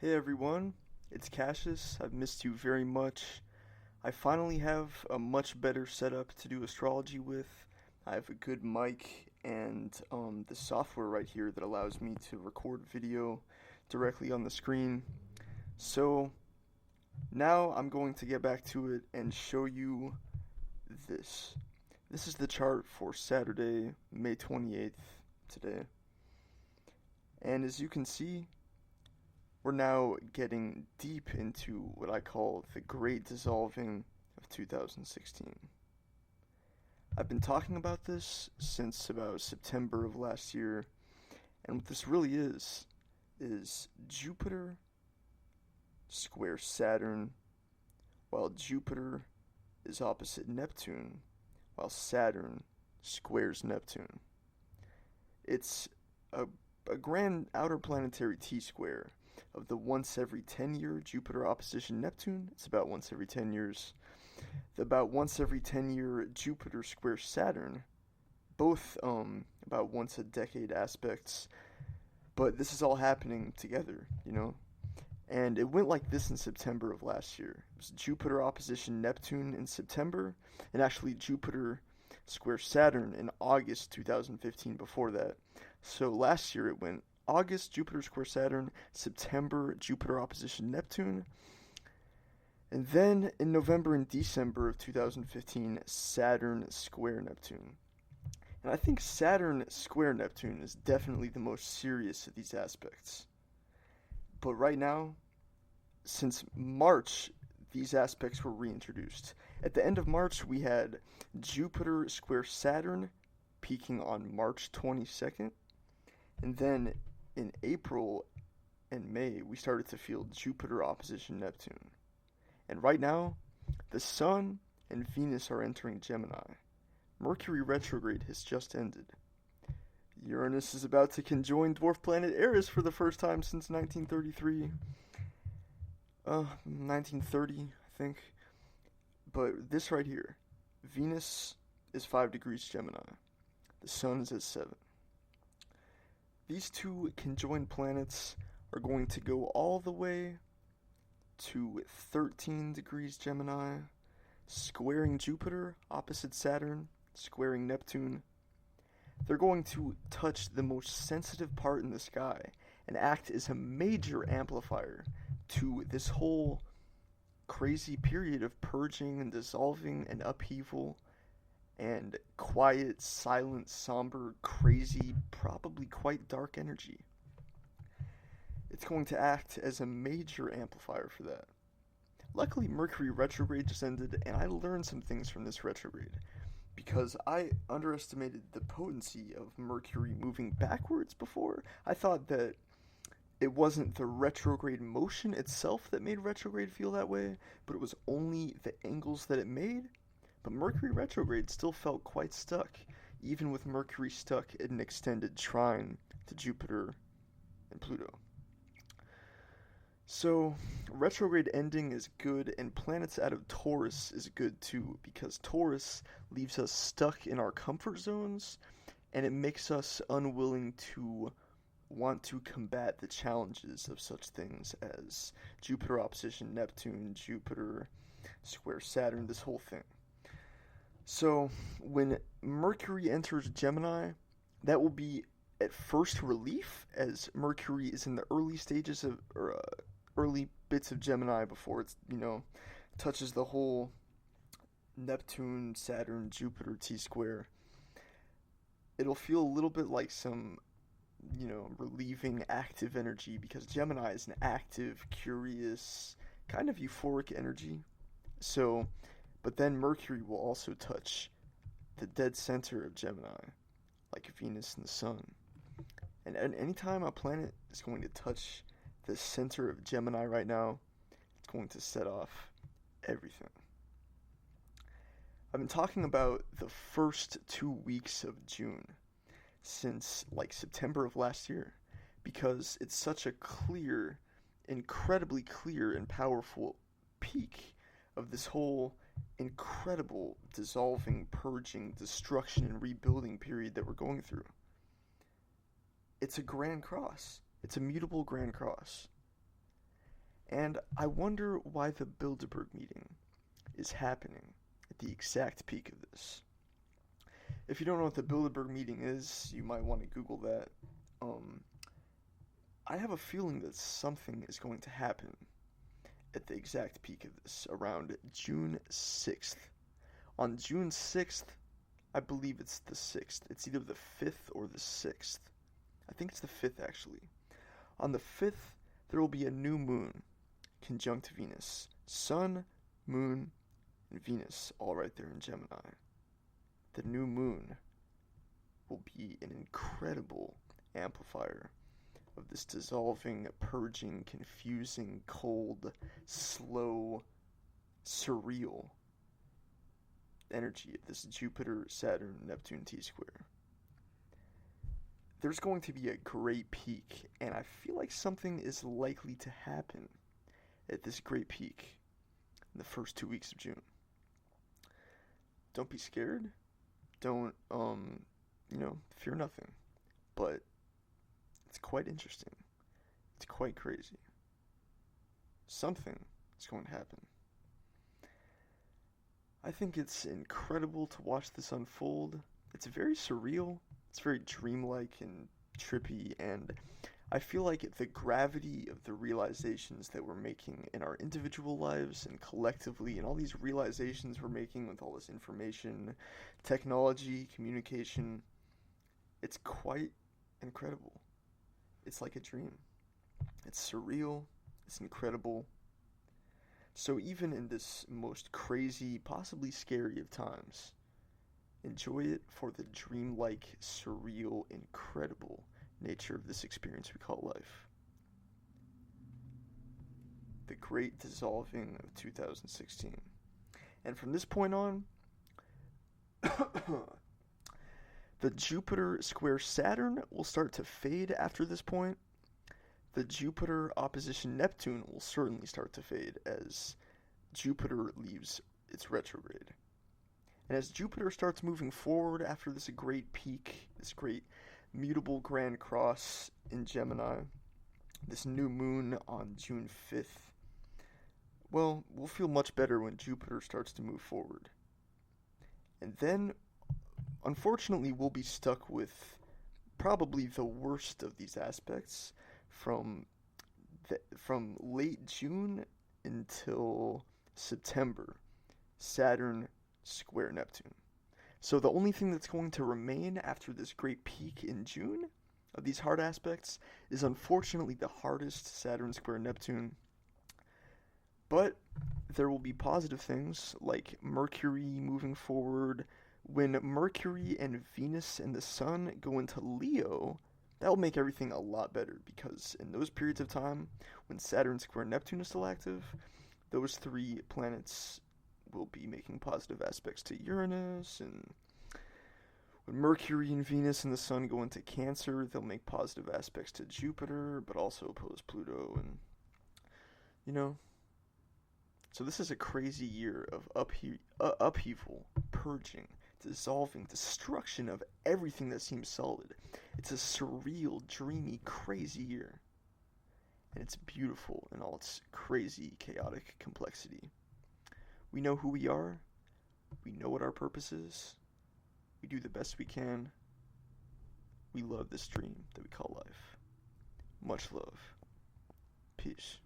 Hey everyone, it's Cassius. I've missed you very much. I finally have a much better setup to do astrology with. I have a good mic and the software right here that allows me to record video directly on the screen. So now I'm going to get back to it and show you this. This is the chart for Saturday, May 28th today. And as you can see, we're now getting deep into what I call the Great Dissolving of 2016. I've been talking about this since about September of last year, and what this really is Jupiter square Saturn, while Jupiter is opposite Neptune, while Saturn squares Neptune. It's a, a grand outer planetary T-square of the once every 10-year Jupiter opposition Neptune. It's about once every 10 years. The about once every 10-year Jupiter square Saturn, both about once a decade aspects, but this is all happening together. And it went like this in September of last year. It was Jupiter opposition Neptune in September, and actually Jupiter square Saturn in August 2015 before that. So last year it went August, Jupiter square Saturn, September, Jupiter opposition Neptune, and then in November and December of 2015, Saturn square Neptune. And I think Saturn square Neptune is definitely the most serious of these aspects. But right now, since March, these aspects were reintroduced. At the end of March, we had Jupiter square Saturn peaking on March 22nd, and then in April and May, we started to feel Jupiter opposition Neptune. And right now, the Sun and Venus are entering Gemini. Mercury retrograde has just ended. Uranus is about to conjoin dwarf planet Eris for the first time since 1933. 1930, I think. But this right here, Venus is 5 degrees Gemini. The Sun is at 7. These two conjoined planets are going to go all the way to 13 degrees Gemini, squaring Jupiter, opposite Saturn, squaring Neptune. They're going to touch the most sensitive part in the sky and act as a major amplifier to this whole crazy period of purging and dissolving and upheaval and quiet, silent, somber, crazy, probably quite dark energy. It's going to act as a major amplifier for that. Luckily, Mercury retrograde just ended, and I learned some things from this retrograde because I underestimated the potency of Mercury moving backwards before. I thought that it wasn't the retrograde motion itself that made retrograde feel that way, but it was only the angles that it made. But Mercury retrograde still felt quite stuck, even with Mercury stuck in an extended trine to Jupiter and Pluto. So, retrograde ending is good, and planets out of Taurus is good too, because Taurus leaves us stuck in our comfort zones, and it makes us unwilling to want to combat the challenges of such things as Jupiter opposition Neptune, Jupiter square Saturn, this whole thing. So, when Mercury enters Gemini, that will be at first relief, as Mercury is in the early stages of, or early bits of Gemini before it's, touches the whole Neptune, Saturn, Jupiter T square. It'll feel a little bit like some, relieving active energy because Gemini is an active, curious, kind of euphoric energy. So, but then Mercury will also touch the dead center of Gemini, like Venus and the Sun. And anytime a planet is going to touch the center of Gemini right now, it's going to set off everything. I've been talking about the first 2 weeks of June since like September of last year because it's such a clear, incredibly clear and powerful peak of this whole incredible dissolving, purging, destruction, and rebuilding period that we're going through. It's a grand cross. It's a mutable grand cross. And I wonder why the Bilderberg meeting is happening at the exact peak of this. If you don't know what the Bilderberg meeting is, you might want to Google that. Um, I have a feeling that something is going to happen at the exact peak of this, around June 6th. On June 6th, I believe it's the 6th. It's either the 5th or the 6th. I think it's the 5th, actually. On the 5th, there will be a new moon conjunct Venus. Sun, moon, and Venus all right there in Gemini. The new moon will be an incredible amplifier of this dissolving, purging, confusing, cold, slow, surreal energy of this Jupiter, Saturn, Neptune T-square. There's going to be a great peak, and I feel like something is likely to happen at this great peak in the first 2 weeks of June. Don't be scared. Don't, fear nothing. But it's quite interesting. It's quite crazy. Something is going to happen. I think it's incredible to watch this unfold. It's very surreal. It's very dreamlike and trippy, and I feel like the gravity of the realizations that we're making in our individual lives and collectively, and all these realizations we're making with all this information, technology, communication, it's quite incredible. It's like a dream. It's surreal. It's incredible. So even in this most crazy, possibly scary of times, enjoy it for the dreamlike, surreal, incredible nature of this experience we call life. The great dissolving of 2016. And from this point on, the Jupiter square Saturn will start to fade after this point. The Jupiter opposition Neptune will certainly start to fade as Jupiter leaves its retrograde. And as Jupiter starts moving forward after this great peak, this great mutable grand cross in Gemini, this new moon on June 5th, well, we'll feel much better when Jupiter starts to move forward. And then, unfortunately, we'll be stuck with probably the worst of these aspects from late June until September. Saturn square Neptune. So the only thing that's going to remain after this great peak in June of these hard aspects is unfortunately the hardest Saturn square Neptune. But there will be positive things like Mercury moving forward. When Mercury and Venus and the Sun go into Leo, that will make everything a lot better, because in those periods of time when Saturn square Neptune is still active, those three planets will be making positive aspects to Uranus, and when Mercury and Venus and the Sun go into Cancer, they'll make positive aspects to Jupiter, but also oppose Pluto, and, So this is a crazy year of upheaval, purging, dissolving, destruction of everything that seems solid. It's a surreal, dreamy, crazy year. And it's beautiful in all its crazy, chaotic complexity. We know who we are. We know what our purpose is. We do the best we can. We love this dream that we call life. Much love. Peace.